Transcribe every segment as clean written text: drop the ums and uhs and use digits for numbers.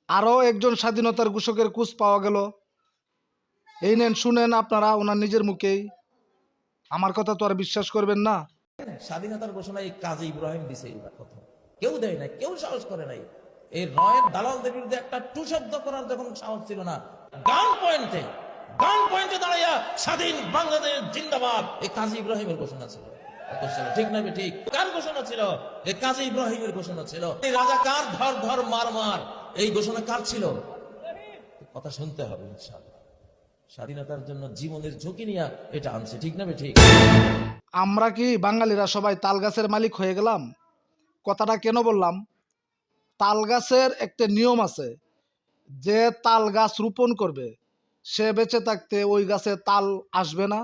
আরও একজন স্বাধীনতার ঘোষকের খোঁজ পাওয়া গেল। এই নেন, শুনেন আপনারা ওনার নিজের মুখেই। আমার কথা তো আর বিশ্বাস করবেন না। স্বাধীনতার ঘোষণা এই কাজী ইব্রাহিম দিছে, এইবার কথা কেউ দেয় নাই, কেউ সাহস করে নাই। এই রয়ের দালালদের বিরুদ্ধে একটা টু শব্দ করার যখন সাহস ছিল না, গান পয়েন্টে দাঁড়াইয়া স্বাধীন বাংলাদেশ জিন্দাবাদ, এই কাজী ইব্রাহিমের ঘোষণা ছিল। ঠিক না ঠিক? কার ঘোষণা ছিল? এই কাজী ইব্রাহিমের ঘোষণা ছিল। এই রাজাকার ধর ধর মার মার, এই ঘোষণা কার ছিল? কথা শুনতে হবে ইনশাআল্লাহ। স্বাধীনতার জন্য জীবনের ঝুঁকি নিয়ে এটা আনছে, ঠিক না ঠিক? আমরা কি বাঙালিরা সবাই তাল গাছের মালিক হয়ে গেলাম? কথাটা কেন বললাম? তাল গাছের একটা নিয়ম আছে, যে তাল গাছ রোপণ করবে সে বেঁচে থাকতে ওই গাছে তাল আসবে না,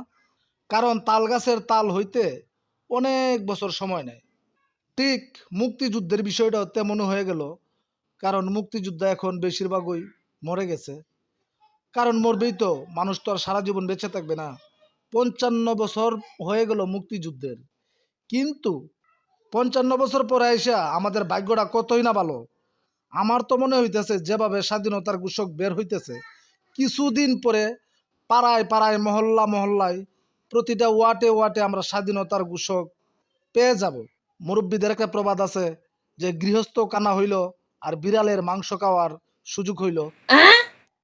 কারণ তাল গাছের তাল হইতে অনেক বছর সময় নেয়। ঠিক মুক্তিযুদ্ধের বিষয়টাও তেমন হয়ে গেল, কারণ মুক্তিযুদ্ধ এখন বেশিরভাগই মরে গেছে। কারণ মরবেই তো, মানুষ তো আর সারা জীবন বেঁচে থাকবে না। 55 বছর হয়ে গেল মুক্তিযুদ্ধের, কিন্তু 55 বছর পরে আইসা আমাদের ভাগ্যটা কতই না ভালো। আমার তো মনে হইতেছে যেভাবে স্বাধীনতার ঘোষক বের হইতেছে, কিছুদিন পরে পাড়ায় পাড়ায় মহল্লা মহল্লায় প্রতিটা ওয়াটে ওয়াটে আমরা স্বাধীনতার ঘোষক পেয়ে যাব। মুরব্বীদের একটা প্রবাদ আছে যে গৃহস্থ কানা হইল আর বিড়ালের মাংস খাওয়ার সুযোগ হইল।